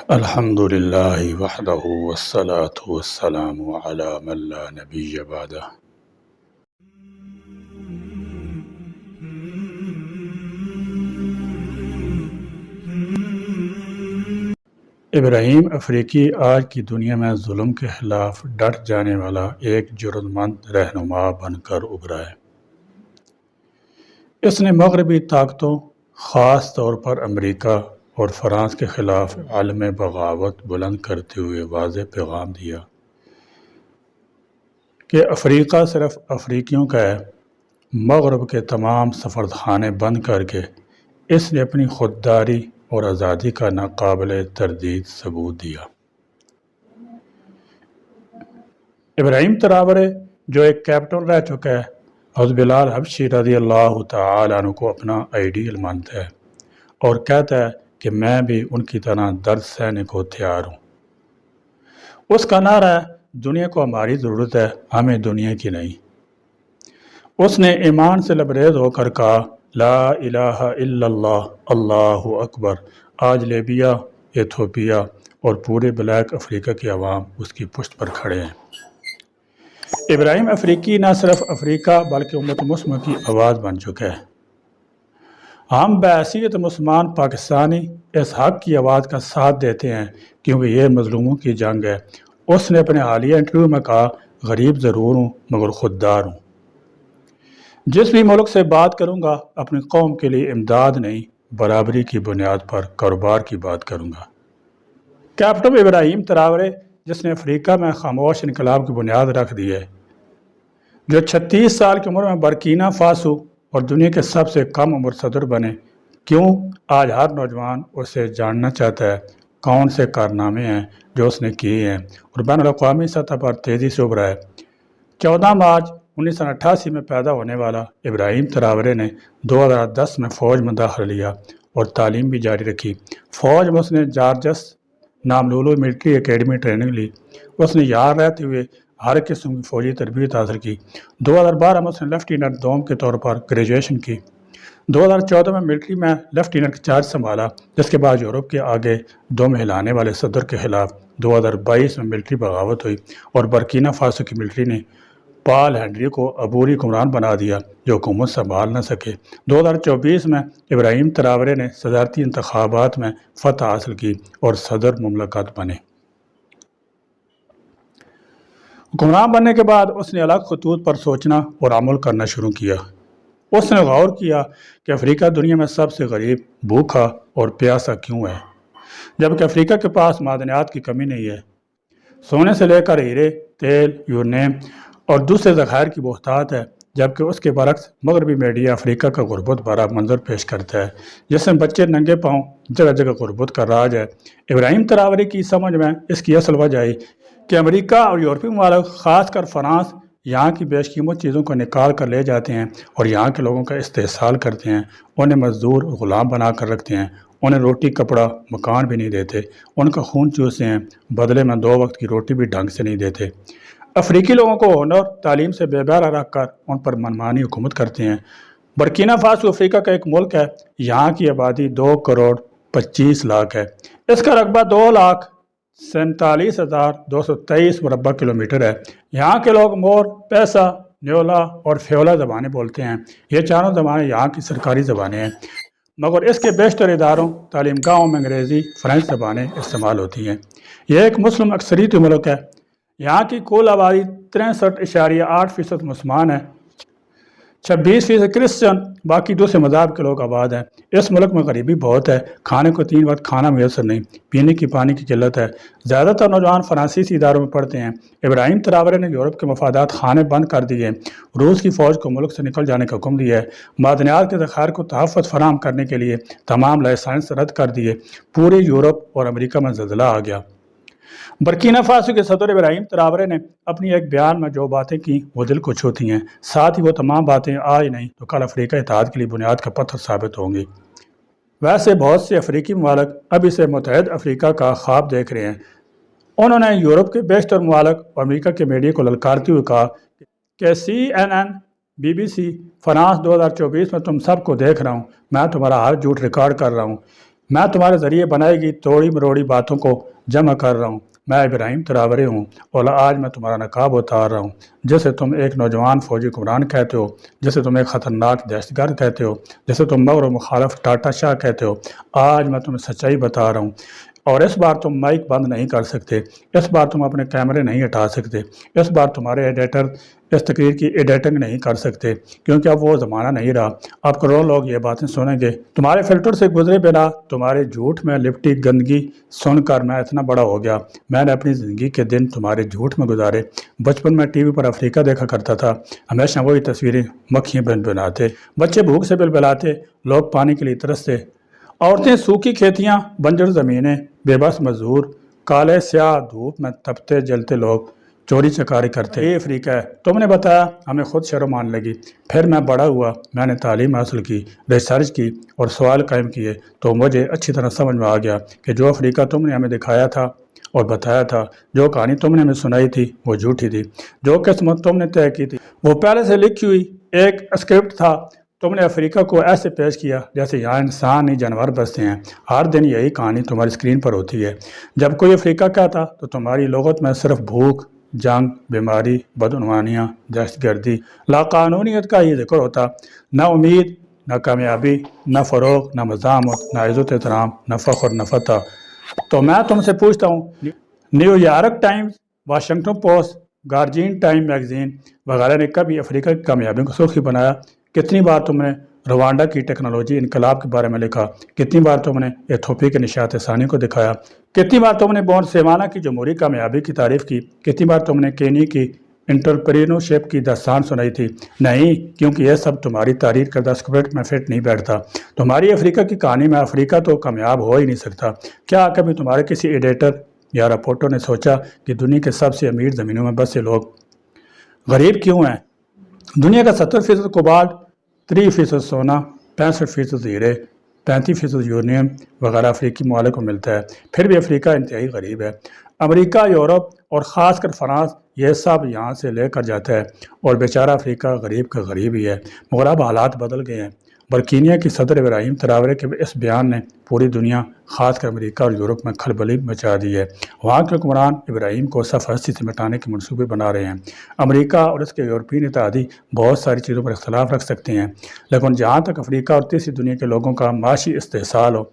الحمد للہ وحدہ والصلاة والسلام علی من لا نبی بعدہ۔ ابراہیم افریقی آج کی دنیا میں ظلم کے خلاف ڈٹ جانے والا ایک جرأتمند رہنما بن کر ابھرا ہے۔ اس نے مغربی طاقتوں، خاص طور پر امریکہ اور فرانس کے خلاف علم بغاوت بلند کرتے ہوئے واضح پیغام دیا کہ افریقہ صرف افریقیوں کا ہے۔ مغرب کے تمام سفارتخانے بند کر کے اس نے اپنی خودداری اور آزادی کا ناقابل تردید ثبوت دیا۔ ابراہیم تراورے جو ایک کیپٹن رہ چکا ہے، حضرت بلال حبشی رضی اللہ تعالی عنہ کو اپنا آئیڈیل مانتا ہے اور کہتا ہے کہ میں بھی ان کی طرح درد سہنے کو تیار ہوں۔ اس کا نعرہ ہے دنیا کو ہماری ضرورت ہے، ہمیں دنیا کی نہیں۔ اس نے ایمان سے لبریز ہو کر کہا لا الہ الا اللہ، اللہ اکبر۔ آج لیبیا، ایتھوپیا اور پورے بلیک افریقہ کے عوام اس کی پشت پر کھڑے ہیں۔ ابراہیم افریقی نہ صرف افریقہ بلکہ امت مسلمہ کی آواز بن چکا ہے۔ ہم بحیثیت مسلمان پاکستانی اس حق کی آواز کا ساتھ دیتے ہیں کیونکہ یہ مظلوموں کی جنگ ہے۔ اس نے اپنے حالیہ انٹرویو میں کہا غریب ضرور ہوں مگر خوددار ہوں۔ جس بھی ملک سے بات کروں گا اپنی قوم کے لیے امداد نہیں، برابری کی بنیاد پر کاروبار کی بات کروں گا۔ کیپٹن ابراہیم تراورے جس نے افریقہ میں خاموش انقلاب کی بنیاد رکھ دی ہے، جو 36 سال کی عمر میں برکینا فاسو اور دنیا کے سب سے کم عمر صدر بنے، کیوں آج ہر نوجوان اسے جاننا چاہتا ہے؟ کون سے کارنامے ہیں جو اس نے کیے ہیں اور بین الاقوامی سطح پر تیزی سے ابھرا ہے؟ 14 مارچ 1988 میں پیدا ہونے والا ابراہیم تراورے نے 2010 میں فوج میں داخلہ لیا اور تعلیم بھی جاری رکھی۔ فوج میں اس نے جارجس ناملولو ملٹری اکیڈمی ٹریننگ لی۔ اس نے یہاں رہتے ہوئے ہر قسم کی فوجی تربیت حاصل کی۔ 2012 میں اس نے لیفٹیننٹ دوم کے طور پر گریجویشن کی۔ 2014 میں ملٹری میں لیفٹیننٹ کا چارج سنبھالا، جس کے بعد یورپ کے آگے دم ہلانے والے صدر کے خلاف 2022 میں ملٹری بغاوت ہوئی اور برکینا فاسو کی ملٹری نے پال ہنری کو عبوری حکمران بنا دیا جو حکومت سنبھال نہ سکے۔ 2024 میں ابراہیم تراورے نے صدارتی انتخابات میں فتح حاصل کی اور صدر مملکت بنے۔ حکمران بننے کے بعد اس نے الگ خطوط پر سوچنا اور عمل کرنا شروع کیا۔ اس نے غور کیا کہ افریقہ دنیا میں سب سے غریب، بھوکا اور پیاسا کیوں ہے، جبکہ افریقہ کے پاس معدنیات کی کمی نہیں ہے۔ سونے سے لے کر ہیرے، تیل، یورینیم اور دوسرے ذخائر کی بہتات ہے، جبکہ اس کے برعکس مغربی میڈیا افریقہ کا غربت بھرا منظر پیش کرتا ہے، جس میں بچے ننگے پاؤں جگہ جگہ غربت کا راج ہے۔ ابراہیم تراورے کی سمجھ میں اس کی اصل وجہ ہے کہ امریکہ اور یورپی ممالک، خاص کر فرانس، یہاں کی بیش قیمت چیزوں کو نکال کر لے جاتے ہیں اور یہاں کے لوگوں کا استحصال کرتے ہیں، انہیں مزدور غلام بنا کر رکھتے ہیں، انہیں روٹی کپڑا مکان بھی نہیں دیتے، ان کا خون چوستے ہیں، بدلے میں 2 وقت کی روٹی بھی ڈھنگ سے نہیں دیتے۔ افریقی لوگوں کو ہنر، تعلیم سے بے بہرا رکھ کر ان پر منمانی حکومت کرتے ہیں۔ برکینا فاسو افریقہ کا ایک ملک ہے، یہاں کی آبادی 2 کروڑ 25 لاکھ ہے۔ اس کا رقبہ 2,47,223 مربع کلومیٹر ہے۔ یہاں کے لوگ مور، پیسا، نیولا اور فیولا زبانیں بولتے ہیں۔ یہ چاروں زبانیں یہاں کی سرکاری زبانیں ہیں، مگر اس کے بیشتر اداروں، تعلیم گاہوں میں انگریزی، فرانس زبانیں استعمال ہوتی ہیں۔ یہ ایک مسلم اکثریتی ملک ہے۔ یہاں کی کل آبادی 63.8% مسلمان ہے، 26% کرسچن، باقی دوسرے مذہب کے لوگ آباد ہیں۔ اس ملک میں غریبی بہت ہے، کھانے کو 3 وقت کھانا میسر نہیں، پینے کی پانی کی قلت ہے، زیادہ تر نوجوان فرانسیسی اداروں میں پڑھتے ہیں۔ ابراہیم تراورے نے یورپ کے مفادات خانے بند کر دیے، روس کی فوج کو ملک سے نکل جانے کا حکم دیا ہے، معدنیات کے ذخائر کو تحفظ فراہم کرنے کے لیے تمام لائسنس رد کر دیے، پورے یورپ اور امریکہ میں زلزلہ آ گیا۔ برکینا فاسو کے صدر ابراہیم تراورے نے اپنی ایک بیان میں جو باتیں کی وہ دل کو چھوتی ہیں، ساتھ ہی وہ تمام باتیں آج نہیں تو کل افریقہ اتحاد کے لیے بنیاد کا پتھر ثابت ہوں گی۔ ویسے بہت سے افریقی ممالک اب اسے متحد افریقہ کا خواب دیکھ رہے ہیں۔ انہوں نے یورپ کے بیشتر ممالک اور امریکہ کے میڈیا کو للکارتے ہوئے کہا کہ CNN، BBC، فرانس 2024 میں تم سب کو دیکھ رہا ہوں، میں تمہارا ہر جھوٹ ریکارڈ کر رہا ہوں۔ میں تمہارے ذریعے بنائی گئی توڑی مروڑی باتوں کو جمع کر رہا ہوں۔ میں ابراہیم تراورے ہوں اور آج میں تمہارا نقاب اتار رہا ہوں۔ جسے تم ایک نوجوان فوجی حکمران کہتے ہو، جسے تم ایک خطرناک دہشت گرد کہتے ہو، جسے تم مغر و مخالف ٹاٹا شاہ کہتے ہو، آج میں تمہیں سچائی بتا رہا ہوں۔ اور اس بار تم مائک بند نہیں کر سکتے، اس بار تم اپنے کیمرے نہیں ہٹا سکتے، اس بار تمہارے ایڈیٹر اس تقریر کی ایڈیٹنگ نہیں کر سکتے، کیونکہ اب وہ زمانہ نہیں رہا۔ اب کروڑوں لوگ یہ باتیں سنیں گے تمہارے فلٹر سے گزرے بنا، تمہارے جھوٹ میں لپٹی گندگی سن کر میں اتنا بڑا ہو گیا۔ میں نے اپنی زندگی کے دن تمہارے جھوٹ میں گزارے۔ بچپن میں ٹی وی پر افریقہ دیکھا کرتا تھا، ہمیشہ وہی تصویریں، مکھیاں بنبناتے، بچے بھوک سے بلبلاتے، لوگ پانی کے لیے ترستے، عورتیں سوکھی کھیتیاں، بنجر زمینیں، بے بس مزدور، کالے سیاہ دھوپ میں تپتے جلتے لوگ چوری چکاری کرتے۔ یہ افریقہ ہے، تم نے بتایا، ہمیں خود شرم آنے لگی۔ پھر میں بڑا ہوا، میں نے تعلیم حاصل کی، ریسرچ کی اور سوال قائم کیے، تو مجھے اچھی طرح سمجھ میں آ گیا کہ جو افریقہ تم نے ہمیں دکھایا تھا اور بتایا تھا، جو کہانی تم نے ہمیں سنائی تھی وہ جھوٹی تھی، جو قسمت تم نے طے کی تھی وہ پہلے سے لکھی ہوئی ایک اسکرپٹ تھا۔ تم نے افریقہ کو ایسے پیش کیا جیسے یہاں انسان نہیں جانور بستے ہیں۔ ہر دن یہی کہانی تمہاری اسکرین پر ہوتی ہے۔ جب کوئی افریقہ کہتا تو تمہاری لغت میں صرف بھوک، جنگ، بیماری، بدعنوانیاں، دہشت گردی، لاقانونیت کا ہی ذکر ہوتا۔ نہ امید، نہ کامیابی، نہ فروغ، نہ مزاحمت، نہ عزت احترام، نہ فخر، نہ فتح۔ تو میں تم سے پوچھتا ہوں، new York Times, Washington post, guardian time magazine وغیرہ نے کبھی افریقہ کی کامیابیوں کو سرخی بنایا؟ کتنی بار تم نے روانڈا کی ٹیکنالوجی انقلاب کے بارے میں لکھا؟ کتنی بار تم نے ایتھوپیا کے نشاط ثانی کو دکھایا؟ کتنی بار تم نے بوتسوانا کی جمہوری کامیابی کی تعریف کی؟ کتنی بار تم نے کینیا کی انٹرپرینورشپ کی داستان سنائی تھی؟ نہیں، کیونکہ یہ سب تمہاری تحریر کردہ اسکرپٹ میں فٹ نہیں بیٹھتا۔ تمہاری افریقہ کی کہانی میں افریقہ تو کامیاب ہو ہی نہیں سکتا۔ کیا کبھی تمہارے کسی ایڈیٹر یا رپورٹر نے سوچا کہ دنیا کے سب سے امیر زمینوں میں بسے لوگ غریب کیوں ہیں؟ دنیا کا 70% کوبالٹ، 3% سونا، 65% ہیرے، 35% یورینیم وغیرہ افریقی ممالک کو ملتا ہے، پھر بھی افریقہ انتہائی غریب ہے۔ امریکہ، یورپ اور خاص کر فرانس یہ سب یہاں سے لے کر جاتا ہے، اور بیچارہ افریقہ غریب کا غریب ہی ہے۔ مگر اب حالات بدل گئے ہیں۔ برکینیا کی صدر ابراہیم تراورے کے اس بیان نے پوری دنیا، خاص کر امریکہ اور یورپ میں کھلبلی مچا دی ہے۔ وہاں کے حکمران ابراہیم کو صف ہستی سے مٹانے کے منصوبے بنا رہے ہیں۔ امریکہ اور اس کے یورپین اتحادی بہت ساری چیزوں پر اختلاف رکھ سکتے ہیں، لیکن جہاں تک افریقہ اور تیسری دنیا کے لوگوں کا معاشی استحصال ہو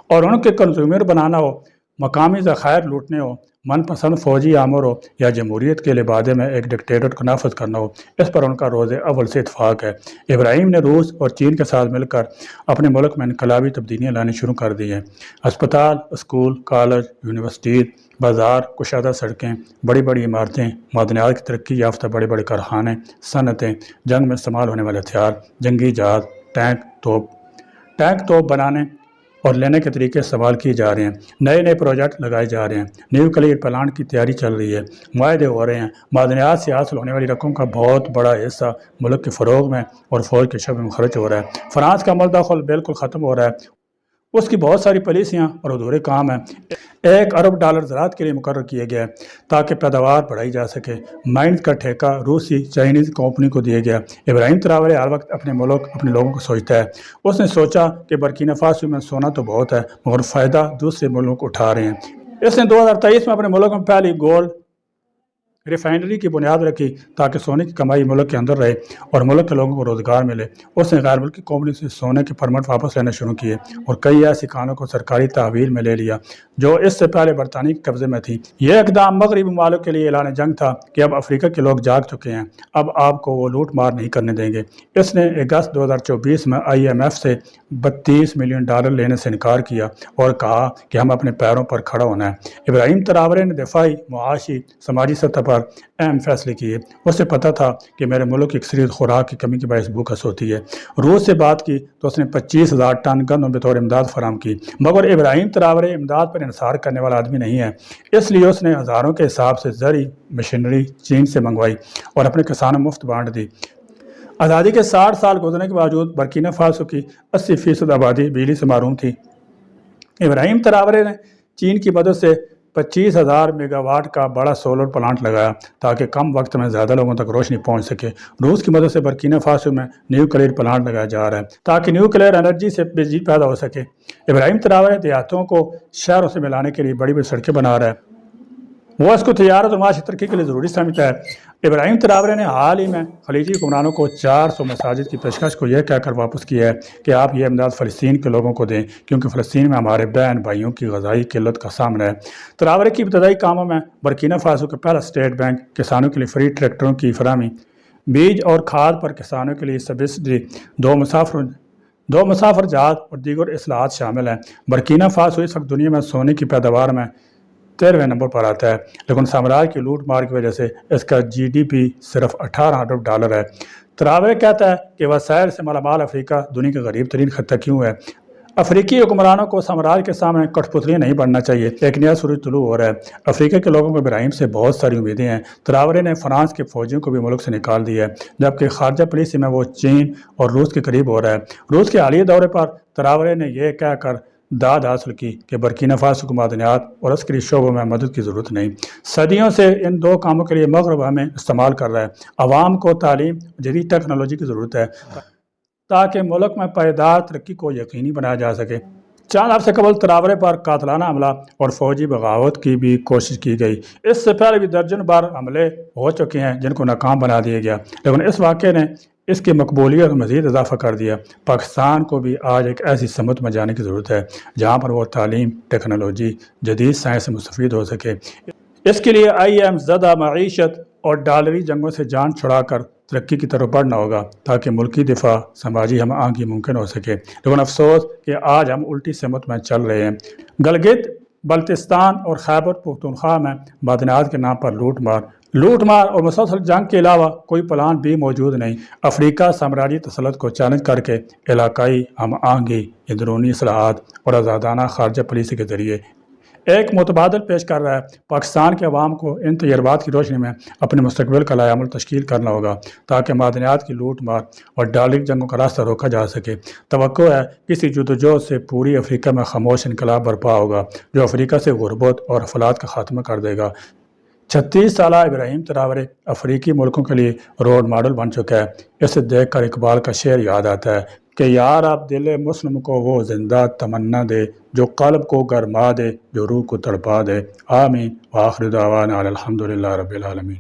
اور ان کے کنزیومر بنانا ہو، مقامی ذخائر لوٹنے ہو، من پسند فوجی آمر ہو، یا جمہوریت کے لبادے میں ایک ڈکٹیٹر کو نافذ کرنا ہو، اس پر ان کا روز اول سے اتفاق ہے۔ ابراہیم نے روس اور چین کے ساتھ مل کر اپنے ملک میں انقلابی تبدیلیاں لانے شروع کر دی ہیں۔ اسپتال، اسکول، کالج، یونیورسٹی، بازار، کشادہ سڑکیں، بڑی بڑی عمارتیں، معدنیات کی ترقی یافتہ بڑے بڑے کارخانے، صنعتیں، جنگ میں استعمال ہونے والے ہتھیار، جنگی جہاز، ٹینک توپ بنانے اور لینے کے طریقے استعمال کیے جا رہے ہیں۔ نئے نئے پروجیکٹ لگائے جا رہے ہیں، نیوکلیئر پلانٹ کی تیاری چل رہی ہے، معاہدے ہو رہے ہیں۔ معدنیات سے حاصل ہونے والی رقم کا بہت بڑا حصہ ملک کے فروغ میں اور فوج کے شعبے میں خرچ ہو رہا ہے۔ فرانس کا ملدخل بالکل ختم ہو رہا ہے، اس کی بہت ساری پالیسیاں اور ادھورے کام ہیں۔ $1 ارب زراعت کے لیے مقرر کیے گئے تاکہ پیداوار بڑھائی جا سکے۔ مائنز کا ٹھیکہ روسی چائنیز کمپنی کو دیا گیا۔ ابراہیم تراورے ہر وقت اپنے ملک، اپنے لوگوں کو سوچتا ہے۔ اس نے سوچا کہ برکینا فاسو میں سونا تو بہت ہے، مگر فائدہ دوسرے ملک اٹھا رہے ہیں۔ اس نے 2023 میں اپنے ملک میں پہلی گولڈ ریفائنری کی بنیاد رکھی تاکہ سونے کی کمائی ملک کے اندر رہے اور ملک کے لوگوں کو روزگار ملے۔ اس نے غیر ملکی کمپنی سے سونے کے پرمٹ واپس لینا شروع کیے اور کئی ایسی کانوں کو سرکاری تحویل میں لے لیا جو اس سے پہلے برطانیہ کے قبضے میں تھی۔ یہ اقدام مغربی ممالک کے لیے اعلان جنگ تھا کہ اب افریقہ کے لوگ جاگ چکے ہیں، اب آپ کو وہ لوٹ مار نہیں کرنے دیں گے۔ اس نے اگست 2024 میں IMF سے $32 ملین لینے سے انکار کیا اور کہا کہ ہم اپنے پیروں پر کھڑا ہونا ہے۔ ابراہیم تراورے نے دفاعی، معاشی، سماجی سطح پر اہم فیصلے کیے۔ اسے پتہ تھا کہ میرے ملک کی اکثریت خوراک کی کمی کے باعث بھوکس ہوتی ہے۔ روس سے بات کی تو اس نے 25,000 ٹن گندم بطور امداد فراہم کی، مگر ابراہیم تراورے امداد پر انحصار کرنے والا آدمی نہیں ہے، اس لیے اس نے ہزاروں کے حساب سے زرعی مشینری چین سے منگوائی اور اپنے کسانوں مفت بانٹ دی۔ آزادی کے 60 سال گزرنے کے باوجود برکینا فاسو کی 80% آبادی بجلی سے محروم تھی۔ ابراہیم تراورے نے چین کی مدد سے 25,000 میگا واٹ کا بڑا سولر پلانٹ لگایا تاکہ کم وقت میں زیادہ لوگوں تک روشنی پہنچ سکے۔ روس کی مدد سے برکینا فاسو میں نیوکلیئر پلانٹ لگایا جا رہا ہے تاکہ نیوکلیئر انرجی سے بجلی پیدا ہو سکے۔ ابراہیم تراورے دیہاتوں کو شہروں سے ملانے کے لیے بڑی بڑی سڑکیں بنا رہا ہے، وہ اس کو تجارت اور معاشی ترقی کے لیے ضروری سمجھتا ہے۔ ابراہیم تراورے نے حال ہی میں خلیجی حکمرانوں کو 400 مساجد کی پیشکش کو یہ کہہ کر واپس کیا ہے کہ آپ یہ امداد فلسطین کے لوگوں کو دیں کیونکہ فلسطین میں ہمارے بہن بھائیوں کی غذائی قلت کا سامنا ہے۔ تراورے کی ابتدائی کاموں میں برکینا فاسو کا پہلا اسٹیٹ بینک، کسانوں کے لیے فری ٹریکٹروں کی فراہمی، بیج اور کھاد پر کسانوں کے لیے سبسڈی، دو مسافر جہاز اور دیگر اصلاحات شامل ہیں۔ برکینا فاسو اس وقت دنیا میں سونے کی پیداوار میں 13ویں نمبر پر آتا ہے، لیکن سامراج کی لوٹ مار کی وجہ سے اس کا GDP صرف 18 ارب ڈالر ہے۔ تراورے کہتا ہے کہ وسائل سے مالا مال افریقہ دنیا کا غریب ترین خطہ کیوں ہے۔ افریقی حکمرانوں کو سامراج کے سامنے کٹھ پتلیاں نہیں بننا چاہیے، ایک نیا سورج طلوع ہو رہا ہے۔ افریقہ کے لوگوں کو ابراہیم سے بہت ساری امیدیں ہیں۔ تراورے نے فرانس کے فوجیوں کو بھی ملک سے نکال دیا ہے، جبکہ خارجہ پالیسی میں وہ چین اور روس کے قریب ہو رہا ہے۔ روس کے حالیہ دورے پر تراورے نے یہ کہہ کر داد حاصل کی کہ برکینا فاسو کو معدنیات اور عسکری شعبوں میں مدد کی ضرورت نہیں۔ صدیوں سے ان دو کاموں کے لیے مغرب ہمیں استعمال کر رہا ہے۔ عوام کو تعلیم، جدید ٹیکنالوجی کی ضرورت ہے تاکہ ملک میں پائیدار ترقی کو یقینی بنایا جا سکے۔ چند عرصے قبل تراورے پر قاتلانہ حملہ اور فوجی بغاوت کی بھی کوشش کی گئی۔ اس سے پہلے بھی درجن بار حملے ہو چکے ہیں جن کو ناکام بنا دیا گیا، لیکن اس واقعے نے اس کی مقبولیت میں مزید اضافہ کر دیا۔ پاکستان کو بھی آج ایک ایسی سمت میں جانے کی ضرورت ہے جہاں پر وہ تعلیم، ٹیکنالوجی، جدید سائنس سے مستفید ہو سکے۔ اس کے لیے IM زدہ معیشت اور ڈالری جنگوں سے جان چھڑا کر ترقی کی طرف بڑھنا ہوگا تاکہ ملکی دفاع، سماجی ہم آہنگی ممکن ہو سکے۔ لیکن افسوس کہ آج ہم الٹی سمت میں چل رہے ہیں۔ گلگت بلتستان اور خیبر پختونخوا میں معدنیات کے نام پر لوٹ مار اور مسلسل جنگ کے علاوہ کوئی پلان بھی موجود نہیں۔ افریقہ سامراجی تسلط کو چیلنج کر کے علاقائی ہم آہنگی، اندرونی اصلاحات اور آزادانہ خارجہ پالیسی کے ذریعے ایک متبادل پیش کر رہا ہے۔ پاکستان کے عوام کو ان تجربات کی روشنی میں اپنے مستقبل کا لائحہ عمل تشکیل کرنا ہوگا تاکہ معدنیات کی لوٹ مار اور ڈالری جنگوں کا راستہ روکا جا سکے۔ توقع ہے کسی جدوجہد سے پوری افریقہ میں خاموش انقلاب برپا ہوگا جو افریقہ سے غربت اور افلات کا خاتمہ کر دے گا۔ 36 سالہ ابراہیم تراورے افریقی ملکوں کے لیے رول ماڈل بن چکا ہے۔ اسے دیکھ کر اقبال کا شعر یاد آتا ہے کہ یار اب دل مسلم کو وہ زندہ تمنا دے جو قلب کو گرما دے، جو روح کو تڑپا دے۔ آمین وآخر دعوانا الحمدللہ رب العالمین۔